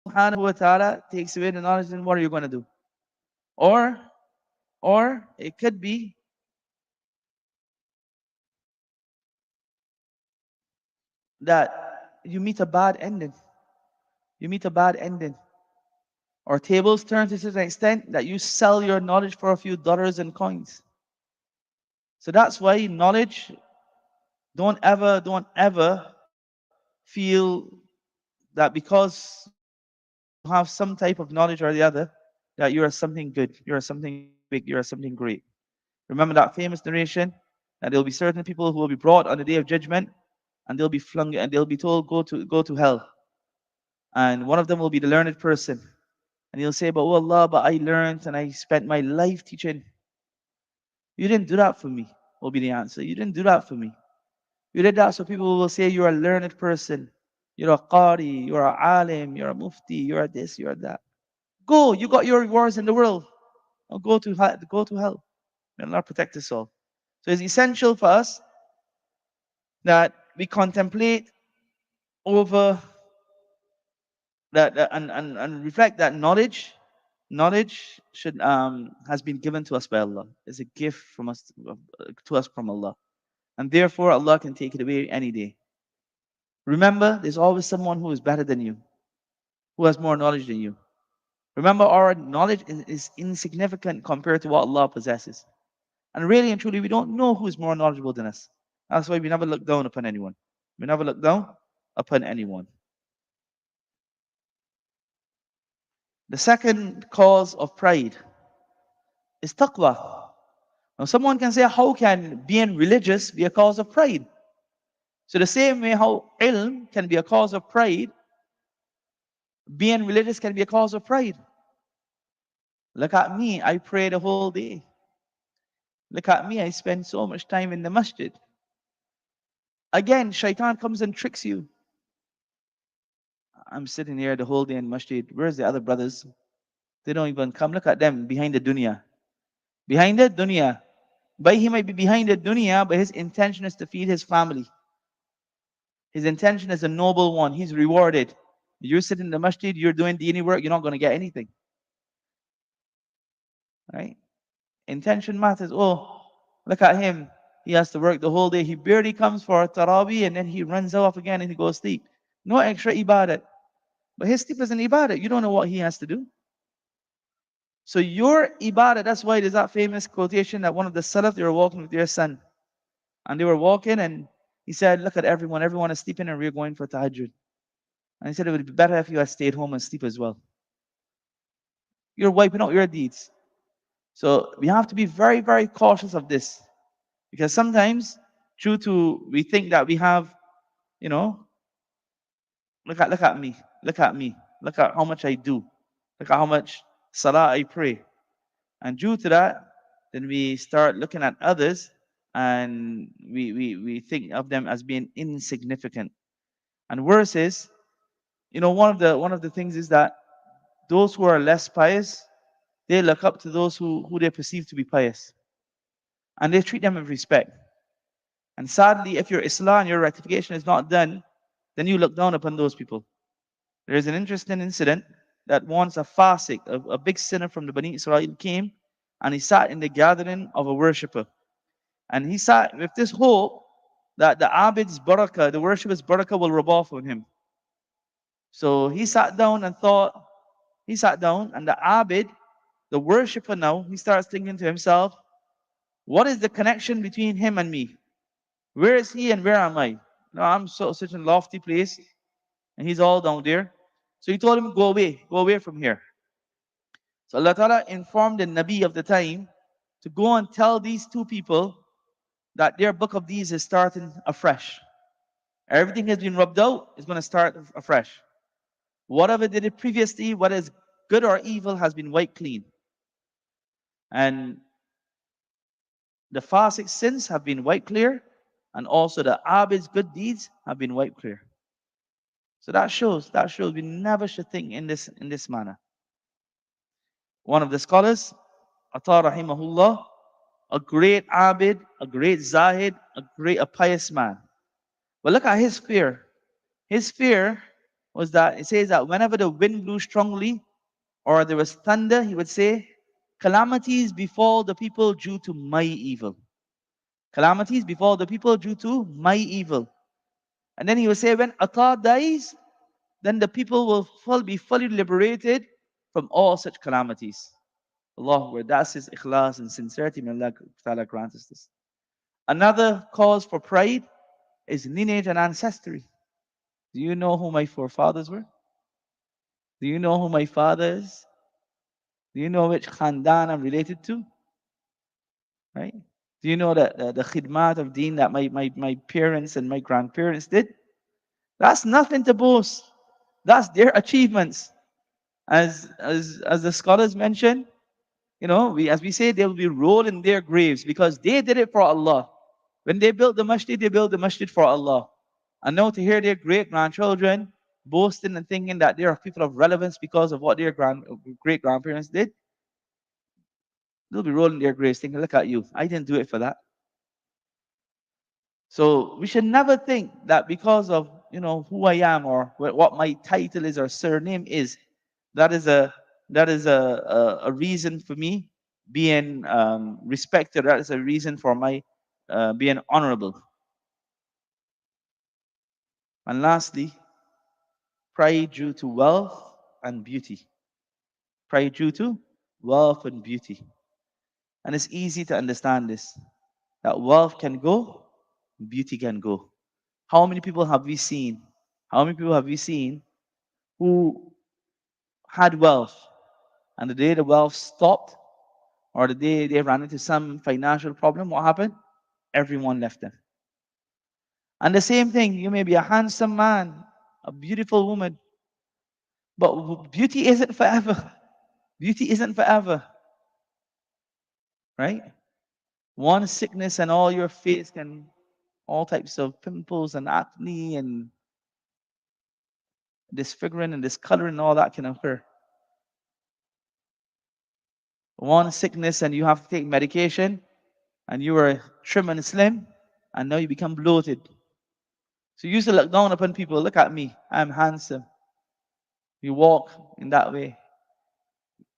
subhanahu wa ta'ala takes away the knowledge, then what are you going to do? Or, or it could be that you meet a bad ending. You meet a bad ending. Or tables turn to such an extent that you sell your knowledge for a few dollars and coins. So that's why knowledge, don't ever feel that because you have some type of knowledge or the other, that you are something good, you are something big, you are something great. Remember that famous narration that there'll be certain people who will be brought on the day of judgment and they'll be flung and they'll be told go to hell. And one of them will be the learned person. And he'll say, but oh Allah, but I learned and I spent my life teaching. You didn't do that for me, will be the answer. You didn't do that for me. You did that so people will say you're a learned person. You're a qari, you're a alim, you're a mufti, you're a this, you're a that. Go, you got your rewards in the world. Now go to hell. May Allah protect us all. So it's essential for us that we contemplate over and reflect that knowledge should has been given to us by Allah. It's a gift from us to us from Allah. And therefore Allah can take it away any day. Remember, there's always someone who is better than you, who has more knowledge than you. Remember, our knowledge is insignificant compared to what Allah possesses. And really and truly, we don't know who is more knowledgeable than us. That's why we never look down upon anyone. We never look down upon anyone. The second cause of pride is taqwa. Now, someone can say, how can being religious be a cause of pride? So, the same way how ilm can be a cause of pride, being religious can be a cause of pride. Look at me, I pray the whole day. Look at me, I spend so much time in the masjid. Again, shaitan comes and tricks you. I'm sitting here the whole day in masjid. Where's the other brothers? They don't even come. Look at them behind the dunya. Behind the dunya. But he might be behind the dunya, but his intention is to feed his family. His intention is a noble one. He's rewarded. You're sitting in the masjid, you're doing dini work, you're not going to get anything. Right? Intention matters. Oh, look at him. He has to work the whole day. He barely comes for Taraweeh and then he runs off again and he goes sleep. No extra ibadat. But his sleep is an ibadat. You don't know what he has to do. So your ibadah, that's why there's that famous quotation that one of the Salaf, they were walking with their son. And they were walking and he said, look at everyone. Everyone is sleeping and we're going for tahajjud. And he said, it would be better if you had stayed home and sleep as well. You're wiping out your deeds. So we have to be very, very cautious of this. Because sometimes, due to we think that we have, you know, look at me, look at me, look at how much I do, look at how much salah I pray. And due to that, then we start looking at others and we think of them as being insignificant. And worse is, one of the things is that those who are less pious, they look up to those who they perceive to be pious. And they treat them with respect. And sadly, if your Islah and your rectification is not done, then you look down upon those people. There is an interesting incident that once a fasik, a big sinner from the Bani Israel came and he sat in the gathering of a worshipper. And he sat with this hope that the abid's barakah, the worshipper's barakah will rub off on him. So he sat down and thought, he sat down and the abid, the worshipper now, he starts thinking to himself, what is the connection between him and me? Where is he and where am I? Now I'm such a lofty place and he's all down there. So he told him, go away from here. So Allah Ta'ala informed the Nabi of the time to go and tell these two people that their book of deeds is starting afresh. Everything has been rubbed out, it's going to start afresh. Whatever they did previously, what is good or evil, has been wiped clean. And the fasik sins have been wiped clear, and also the abid's good deeds have been wiped clear. So that shows we never should think in this manner. One of the scholars, Ata rahimahullah, a great abid, a great zahid, a pious man. But look at his fear. His fear was that it says that whenever the wind blew strongly or there was thunder, he would say, calamities befall the people due to my evil. Calamities befall the people due to my evil. And then he would say, when Atta dies, then the people will be fully liberated from all such calamities. Allah, where that's his ikhlas and sincerity, may Allah Ta'ala grant us this. Another cause for pride is lineage and ancestry. Do you know who my forefathers were? Do you know who my father is? Do you know which khandan I'm related to? Right? Do you know that the khidmat of deen that my parents and my grandparents did? That's nothing to boast. That's their achievements. As the scholars mention, as we say, they will be rolled in their graves because they did it for Allah. When they built the masjid, they built the masjid for Allah. And now to hear their great grandchildren boasting and thinking that they are people of relevance because of what their great grandparents did, they'll be rolling their graves thinking, look at you. I didn't do it for that. So we should never think that because of who I am or what my title is or surname is, that is a reason for me being respected. That is a reason for my being honorable. And lastly, pride due to wealth and beauty. Pride due to wealth and beauty. And it's easy to understand this, that wealth can go, beauty can go. How many people have we seen? How many people have we seen who had wealth, and the day the wealth stopped, or the day they ran into some financial problem, what happened? Everyone left them. And the same thing, you may be a handsome man, a beautiful woman, but beauty isn't forever. Beauty isn't forever, right? One sickness and all your face can, all types of pimples and acne and disfiguring and discoloring and all that can occur. One sickness and you have to take medication, and you were trim and slim, and now you become bloated. So you used to look down upon people. Look at me, I'm handsome. You walk in that way,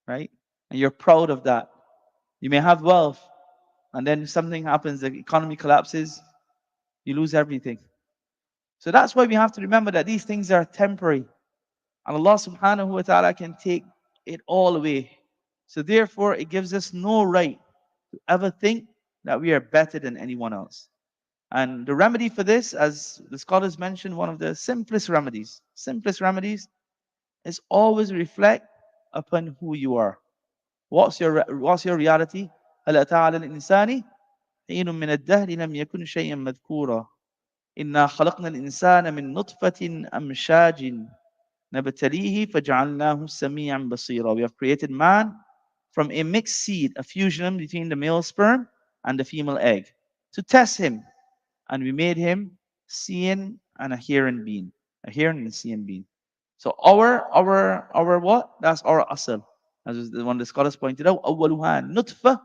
right? And you're proud of that. You may have wealth, and then something happens, the economy collapses, you lose everything. So that's why we have to remember that these things are temporary. And Allah subhanahu wa ta'ala can take it all away. So therefore, it gives us no right to ever think that we are better than anyone else. And the remedy for this, as the scholars mentioned, one of the simplest remedies is always reflect upon who you are. What's your reality? هل أتى على الإنسان حين من الدهر لم يكن شيئا مذكورا إنا خلقنا الإنسان من نطفة أمشاج نبتليه فجعلناه سميعا بصيرا. We have created man from a mixed seed, a fusion between the male sperm and the female egg, to test him, and we made him seeing and a hearing being, a hearing and seeing being. So our what? That's our asal. As one of the scholars pointed out, أولها نطفة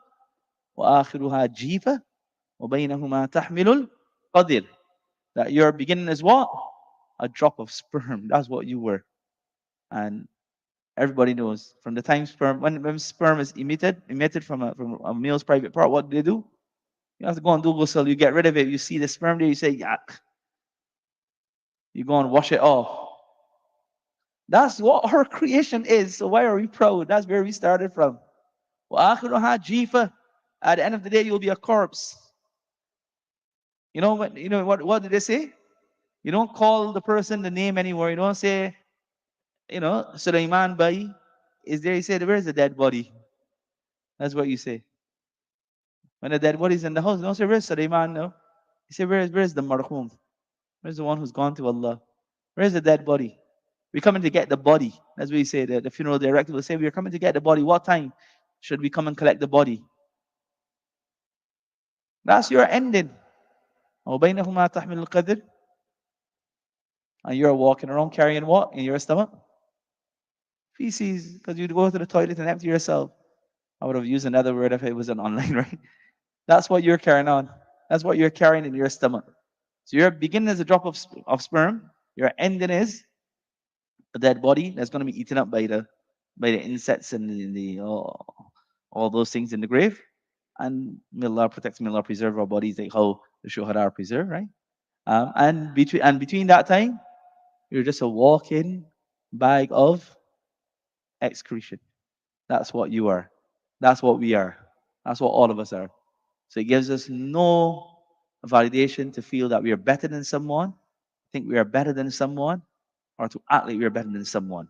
وآخرها جيفة وبينهما تحمل القدر. That your beginning is what? A drop of sperm. That's what you were. And everybody knows from the time when sperm is emitted from a male's private part, what do they do? You have to go and do ghusl. You get rid of it. You see the sperm there, you say, yak. You go and wash it off. That's what our creation is. So why are we proud? That's where we started from. وَآخِرُهَا جِيفَةٌ. At the end of the day, you'll be a corpse. You know what? What did they say? You don't call the person the name anymore. You don't say, Sulaiman Bai is there. You say, where's the dead body? That's what you say. When the dead body is in the house, you don't say, where's Sulaiman? No. You say, where's the marhum? Where's the one who's gone to Allah? Where's the dead body? We're coming to get the body. That's what you say. The funeral director will say, we're coming to get the body. What time should we come and collect the body? That's your ending. وَبَيْنَهُمَا تَحْمِلُ الْقَدْرِ. And you're walking around carrying what in your stomach? Feces, because you'd go to the toilet and empty yourself. I would have used another word if it was an online, right? That's what you're carrying on. That's what you're carrying in your stomach. So your beginning is a drop of sperm. Your ending is a dead body that's going to be eaten up by the insects and all those things in the grave. And may Allah protect, may Allah preserve our bodies like how the shuhada are preserved, right? And between that time, you're just a walking bag of excretion. That's what you are. That's what we are. That's what all of us are. So it gives us no validation to feel that we are better than someone, think we are better than someone, or to act like we are better than someone.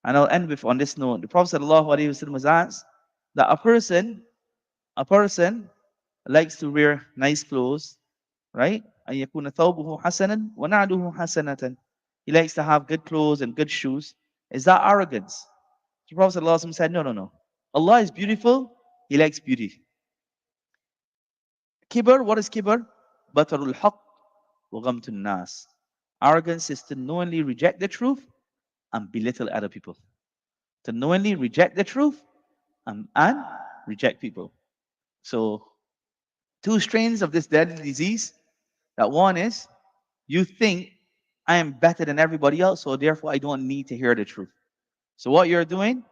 And I'll end with on this note. The Prophet ﷺ was asked that a person likes to wear nice clothes, right? أن يكون ثوبه حسنا ونعله حسنة. He likes to have good clothes and good shoes. Is that arrogance? The Prophet ﷺ said, no, no, no. Allah is beautiful. He likes beauty. Kibr, what is kibr? Batarul haq wa ghamtun nas. Arrogance is to knowingly reject the truth and belittle other people. To knowingly reject the truth and reject people. So, two strains of this deadly disease. That one is you think I am better than everybody else, so therefore I don't need to hear the truth. So, what you're doing,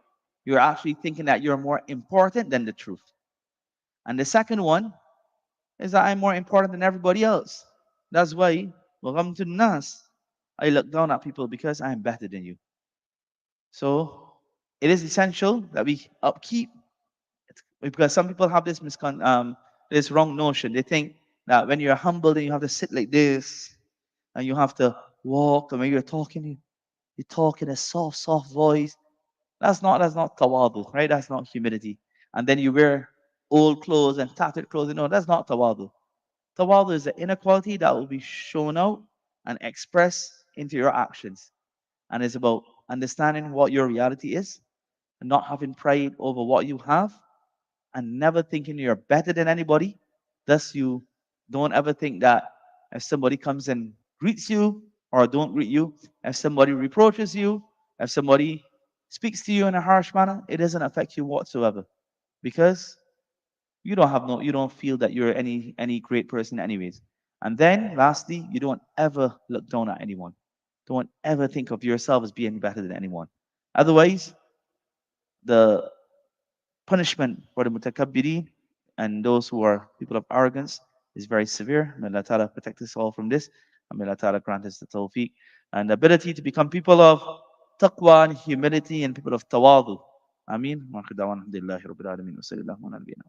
you're actually thinking that you're more important than the truth. And the second one is that I'm more important than everybody else. That's why, welcome to Nas. I look down at people because I am better than you. So it is essential that we upkeep because some people have this wrong notion. They think that when you're humble, then you have to sit like this and you have to walk. And when you're talking, you talk in a soft, soft voice. That's not tawadu, right? That's not humility. And then you wear old clothes and tattered clothes. No, that's not tawadu. Tawadu is the inner quality that will be shown out and expressed into your actions. And it's about understanding what your reality is and not having pride over what you have and never thinking you're better than anybody. Thus, you don't ever think that if somebody comes and greets you or don't greet you, if somebody reproaches you, if somebody speaks to you in a harsh manner, it doesn't affect you whatsoever because you don't feel that you're any great person anyways. And then lastly, you don't ever look down at anyone. Don't ever think of yourself as being better than anyone. Otherwise, the punishment for the mutakabbirin and those who are people of arrogance is very severe. May Allah Ta'ala protect us all from this. And may Allah Ta'ala grant us the tawfiq and the ability to become people of taqwa and humility and people of tawadu. Ameen. Wa akhiru da'wana alhamdulillahi rabbil alamin. Wa sallallahu ala nabiyyina